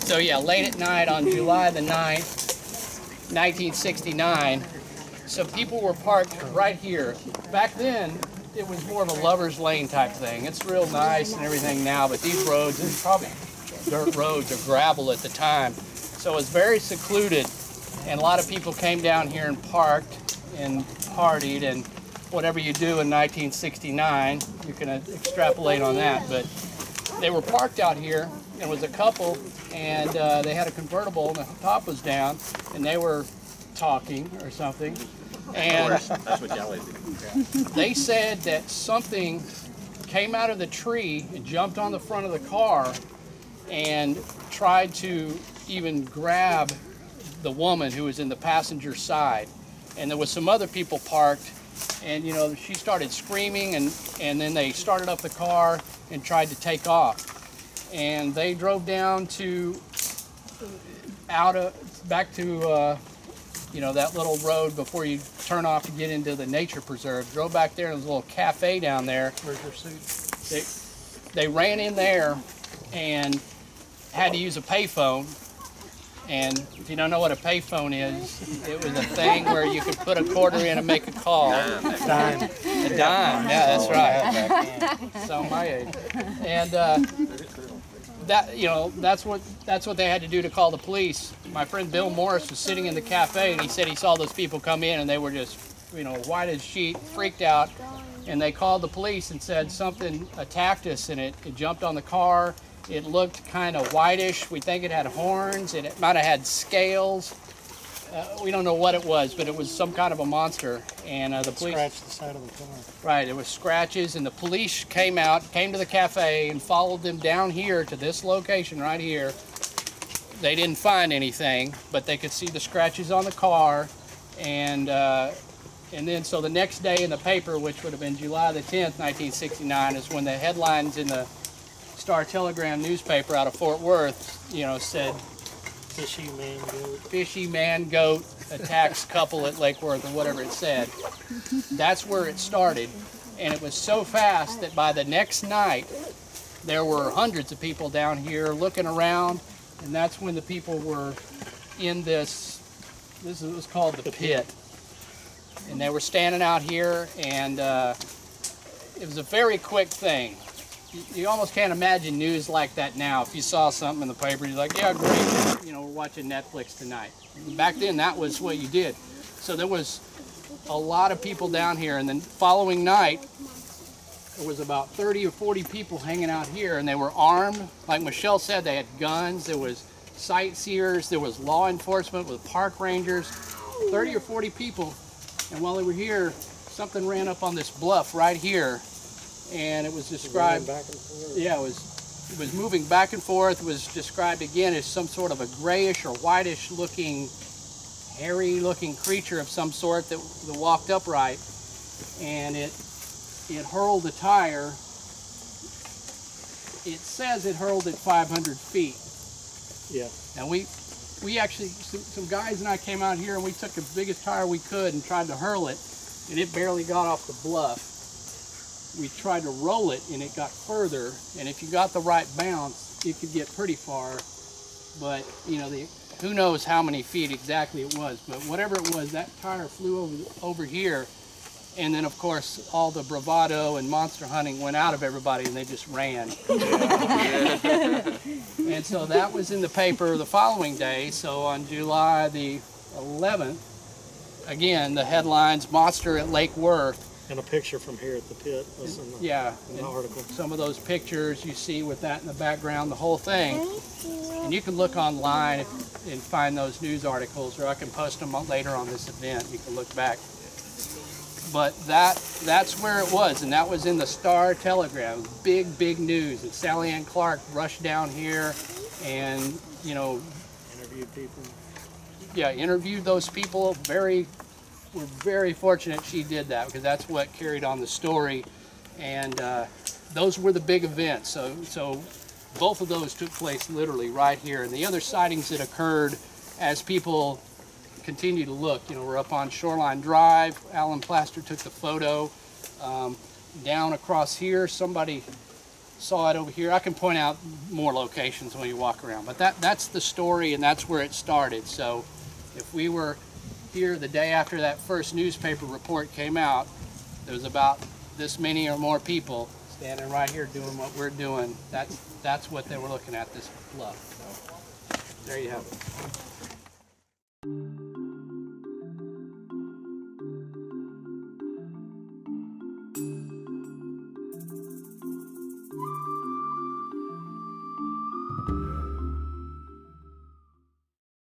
So yeah, late at night on July the 9th, 1969, so people were parked right here. Back then, it was more of a lover's lane type thing. It's real nice and everything now, but these roads, it's probably dirt roads or gravel at the time. So it was very secluded, and a lot of people came down here and parked and partied, and whatever you do in 1969, you can extrapolate on that. But they were parked out here. It was a couple, and they had a convertible, and the top was down, and they were talking or something. And they said that something came out of the tree and jumped on the front of the car and tried to even grab the woman who was in the passenger side. And there was some other people parked, and you know, she started screaming, and then they started up the car and tried to take off. And they drove down to back to you know, that little road before you turn off to get into the nature preserve. Drove back there, and there's a little cafe down there. Where's your suit? They ran in there and had to use a payphone. And if you don't know what a payphone is, it was a thing where you could put a quarter in and make a call. A dime. A dime, yeah, that's right. So my age. And that, you know, that's what they had to do to call the police. My friend Bill Morris was sitting in the cafe, and he said he saw those people come in, and they were just, you know, white as sheet, freaked out. And they called the police and said something attacked us, and it jumped on the car. It looked kind of whitish. We think it had horns, and it might have had scales. We don't know what it was, but it was some kind of a monster. And the police scratched the side of the car. Right, it was scratches, and the police came to the cafe and followed them down here to this location right here. They didn't find anything, but they could see the scratches on the car. And then so the next day in the paper, which would have been July the 10th, 1969, is when the headlines in the Star-Telegram newspaper out of Fort Worth, you know, said, Fishy man goat. Fishy man goat attacks couple at Lake Worth, or whatever it said. That's where it started. And it was so fast that by the next night, there were hundreds of people down here looking around. And that's when the people were in this was called the pit. And they were standing out here, and it was a very quick thing. You almost can't imagine news like that now. If you saw something in the paper, you're like, yeah, great, you know, we're watching Netflix tonight. Back then, that was what you did. So there was a lot of people down here, and then following night, there was about 30 or 40 people hanging out here, and they were armed. Like Michelle said, they had guns. There was sightseers. There was law enforcement with park rangers. 30 or 40 people, and while they were here, something ran up on this bluff right here. And it was described, yeah, it was moving back and forth. It was described again as some sort of a grayish or whitish looking, hairy looking creature of some sort that walked upright. And it hurled the tire. It says it hurled it 500 feet. Yeah. And we actually, some guys and I came out here, and we took the biggest tire we could and tried to hurl it, and it barely got off the bluff. We tried to roll it, and it got further, and if you got the right bounce, it could get pretty far. But you know, who knows how many feet exactly it was, but whatever it was, that tire flew over here, and then of course all the bravado and monster hunting went out of everybody, and they just ran. And so that was in the paper the following day. So on July the 11th, again, the headlines, monster at Lake Worth. And a picture from here at the pit was in the article. Some of those pictures you see with that in the background, the whole thing. And you can look online and find those news articles, or I can post them later on this event. You can look back. But that's where it was, and that was in the Star-Telegram. Big, big news. And Sally Ann Clark rushed down here and, you know, interviewed people. Yeah, interviewed those people. We're very fortunate she did that, because that's what carried on the story, and those were the big events. So both of those took place literally right here, and the other sightings that occurred as people continue to look, you know, we're up on Shoreline Drive. Alan Plaster took the photo. Down across here, somebody saw it over here. I can point out more locations when you walk around, but that's the story, and that's where it started. So if we were here the day after that first newspaper report came out, there was about this many or more people standing right here doing what we're doing. That's what they were looking at, this bluff. So there you have it.